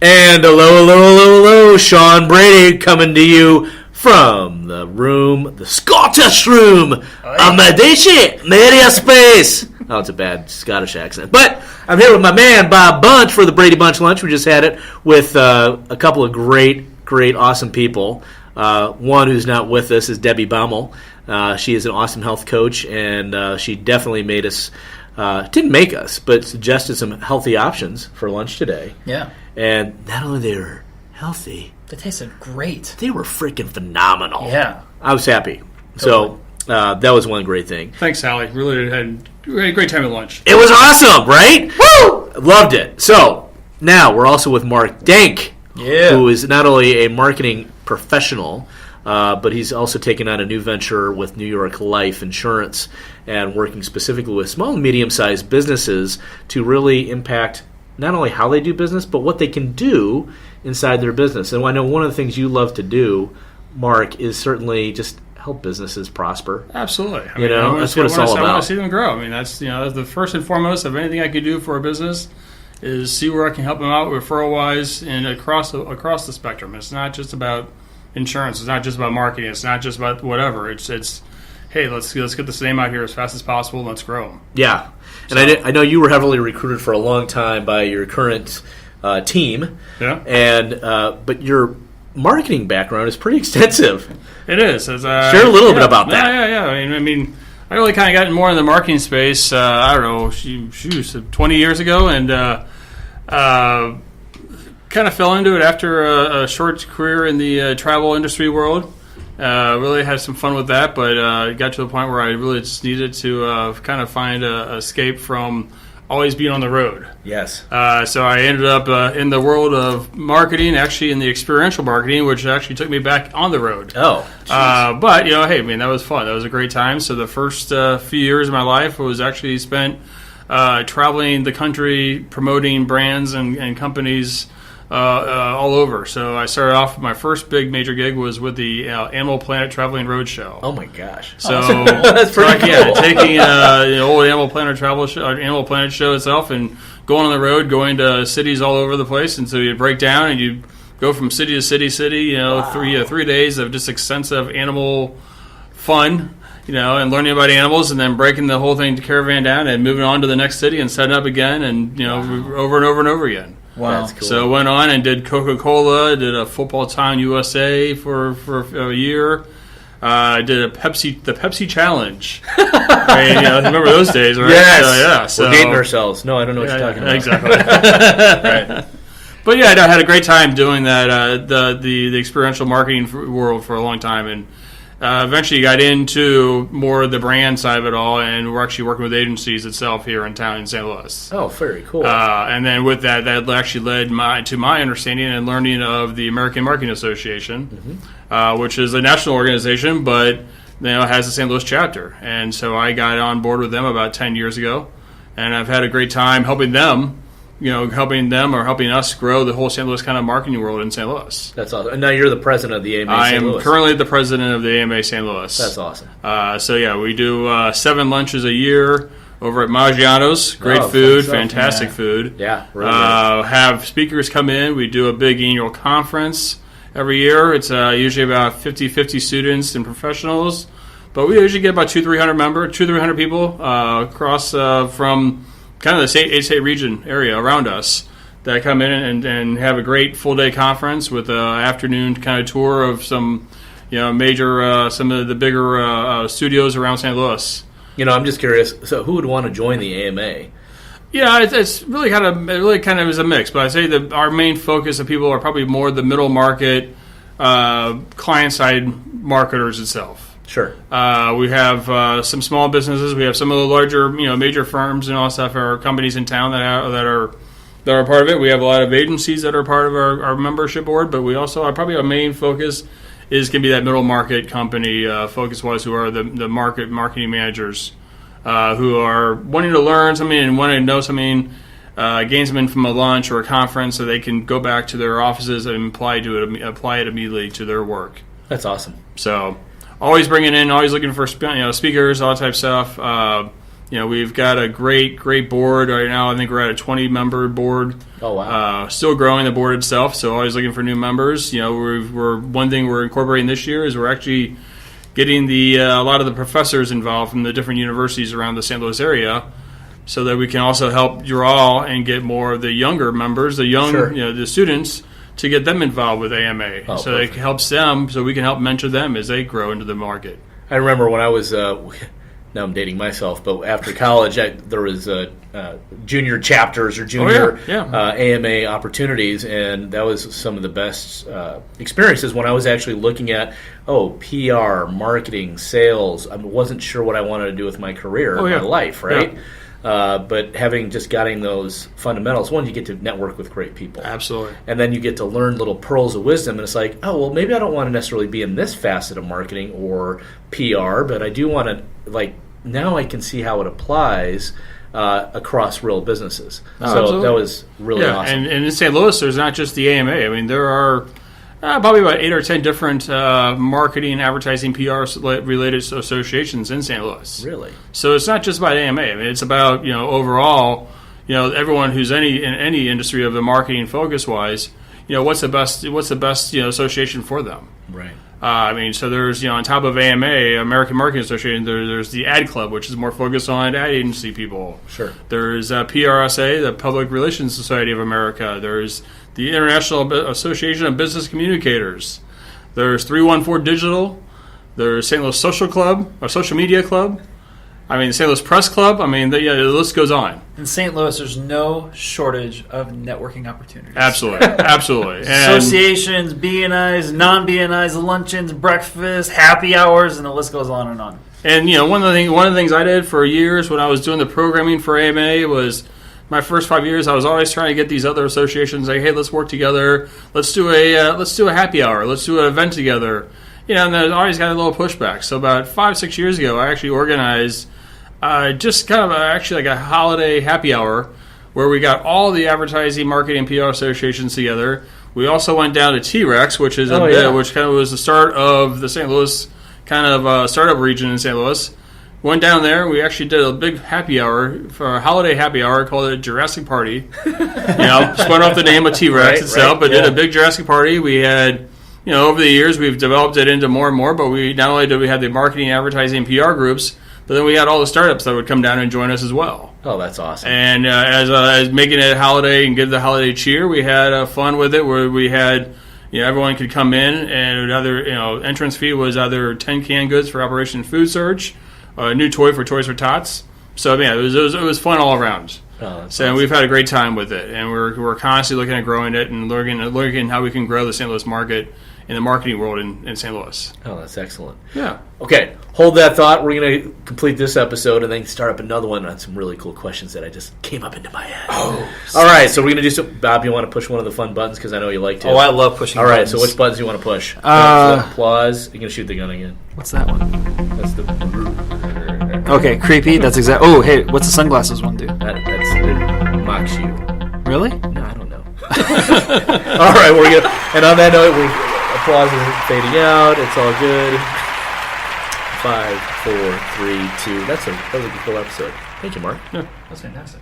And hello, Sean Brady coming to you from the room, the Scottish room of Medici Media Space. Oh, it's a bad Scottish accent. But I'm here with my man, Bob Bunch, for the Brady Bunch Lunch. We just had it with a couple of great, awesome people. One who's not with us is Debbie Baumel. She is an awesome health coach, and she definitely made us, didn't make us, but suggested some healthy options for lunch today. Yeah. And not only they were healthy, they tasted great. They were freaking phenomenal. Yeah. I was happy. Totally. So that was one great thing. Thanks, Sally. Really had a great time at lunch. It was awesome, right? Woo! Loved it. So now we're also with Mark Denk, who is not only a marketing professional, but he's also taken on a new venture with New York Life Insurance and working specifically with small and medium-sized businesses to really impact not only how they do business, but what they can do inside their business. And I know one of the things you love to do, Mark, is certainly just help businesses prosper. Absolutely. That's what it's all about. I want to see them grow. I mean, that's the first and foremost of anything I could do for a business is see where I can help them out referral-wise and across the spectrum. It's not just about insurance. It's not just about marketing. It's not just about whatever. It's hey, let's get this name out here as fast as possible and let's grow them. Yeah. And I know you were heavily recruited for a long time by your current team. Yeah. And but your marketing background is pretty extensive. It is. Share a little bit about that. Yeah. I mean, I really kind of got more in the marketing space. I don't know, 20 years ago, and kind of fell into it after a short career in the travel industry world. Really had some fun with that, but it got to the point where I really just needed to kind of find a escape from always being on the road. Yes. So I ended up in the world of marketing, actually in the experiential marketing, which actually took me back on the road. Oh. But, hey, man, that was fun. That was a great time. So the first few years of my life was actually spent traveling the country, promoting brands and companies all over. So I started off, my first big major gig was with the Animal Planet Traveling Roadshow. Oh my gosh! So that's pretty cool. Yeah, taking the old Animal Planet Animal Planet show itself and going on the road, going to cities all over the place, and so you break down and you go from city to city. Wow. 3 days of just extensive animal fun. And learning about animals, and then breaking the whole thing to caravan down, and moving on to the next city and setting up again, and over and over and over again. Wow. That's cool. So went on and did Coca-Cola, did a Football Town USA for a year. Did the Pepsi Challenge. Remember those days, right? Yes. So, we're dating ourselves. No, I don't know what you're talking about. Exactly. Right. But I had a great time doing that. The experiential marketing world for a long time, and eventually got into more of the brand side of it all, and we're actually working with agencies itself here in town in St. Louis. Oh, very cool. And then with that actually led to my understanding and learning of the American Marketing Association, which is a national organization, but has a St. Louis chapter. And so I got on board with them about 10 years ago, and I've had a great time helping them or helping us grow the whole St. Louis kind of marketing world in St. Louis. That's awesome. And now you're the president of the AMA St. Louis. I am currently the president of the AMA St. Louis. That's awesome. We do 7 lunches a year over at Maggiano's. Great food, fantastic food. Yeah, really have speakers come in. We do a big annual conference every year. It's usually about 50 students and professionals. But we usually get about 200-300 people across from kind of the state region area around us that come in and have a great full day conference with an afternoon kind of tour of some major some of the bigger studios around St. Louis. I'm just curious. So who would want to join the AMA? Yeah, it's really kind of is a mix. But I'd say that our main focus of people are probably more the middle market, client side marketers itself. Sure. We have some small businesses. We have some of the larger, major firms and all stuff. Our companies in town that are part of it. We have a lot of agencies that are part of our membership board. But we also our main focus is going to be that middle market company focus wise, who are the marketing managers who are wanting to learn something and wanting to know something. Gain something from a lunch or a conference, so they can go back to their offices and apply it immediately to their work. That's awesome. So. Always bringing in, always looking for speakers, all that type of stuff. We've got a great board right now. I think we're at a 20-member board. Oh, wow. Still growing the board itself, so always looking for new members. One thing we're incorporating this year is we're actually getting a lot of the professors involved from the different universities around the St. Louis area, so that we can also help draw and get more of the younger members, the students, to get them involved with AMA. Oh, so perfect. it helps them, so we can help mentor them as they grow into the market. I remember when I was, now I'm dating myself, but after college, there was junior chapters or junior AMA opportunities, and that was some of the best experiences when I was actually looking at, PR, marketing, sales. I wasn't sure what I wanted to do with my career, my life, right? Yeah. But having just gotten those fundamentals, one, you get to network with great people. Absolutely. And then you get to learn little pearls of wisdom, and it's like, maybe I don't want to necessarily be in this facet of marketing or PR, but I do want to, now I can see how it applies across real businesses. So absolutely. That was really awesome. And in St. Louis, there's not just the AMA. I mean, there are probably about 8 or 10 different marketing, advertising, PR-related associations in St. Louis. Really? So it's not just about AMA. I mean, it's about, overall, everyone who's in any industry of the marketing focus-wise, what's the best association for them. Right. So there's, on top of AMA, American Marketing Association, there's the Ad Club, which is more focused on ad agency people. Sure. There's PRSA, the Public Relations Society of America. There's the International Association of Business Communicators. There's 314 Digital. There's St. Louis Social Club, or Social Media Club. The St. Louis Press Club. The list goes on. In St. Louis, there's no shortage of networking opportunities. Absolutely. And associations, BNIs, non-BNIs, luncheons, breakfast, happy hours, and the list goes on and on. And one of the things I did for years when I was doing the programming for AMA was my first 5 years, I was always trying to get these other associations like, hey, let's work together. Let's do a happy hour. Let's do an event together. And I always got a little pushback. So about 5-6 years ago, I actually organized just kind of like a holiday happy hour where we got all the advertising, marketing, PR associations together. We also went down to T-Rex, which is which kind of was the start of the St. Louis kind of startup region in St. Louis. Went down there. We actually did a big happy hour for a holiday happy hour called it Jurassic Party. Spun off the name of T-Rex itself, but did a big Jurassic Party. We had, over the years we've developed it into more and more. But we not only did we have the marketing, advertising, PR groups, but then we had all the startups that would come down and join us as well. Oh, that's awesome! And as making it a holiday and give the holiday cheer, we had fun with it where we had. Everyone could come in, and entrance fee was either 10 canned goods for Operation Food Surge, a new toy for Toys for Tots. So it was fun all around. Oh, so awesome. We've had a great time with it, and we're constantly looking at growing it and looking how we can grow the St. Louis market in the marketing world in St. Louis. Oh, that's excellent. Yeah. Okay, hold that thought. We're going to complete this episode and then start up another one on some really cool questions that I just came up into my head. Oh, all right, so we're going to do some. Bob, you want to push one of the fun buttons because I know you like to. Oh, I love pushing. All right, buttons. so which buttons do you want to push? Applause. You're going to shoot the gun again. What's that one? That's the. Okay, creepy. That's exactly. Oh, hey, what's the sunglasses one do? That's it mocks you. Really? No, I don't know. All right, we're good. And on that note, applause is fading out. It's all good. 5, 4, 3, 2. That was a cool episode. Thank you, Mark. Yeah, that's fantastic.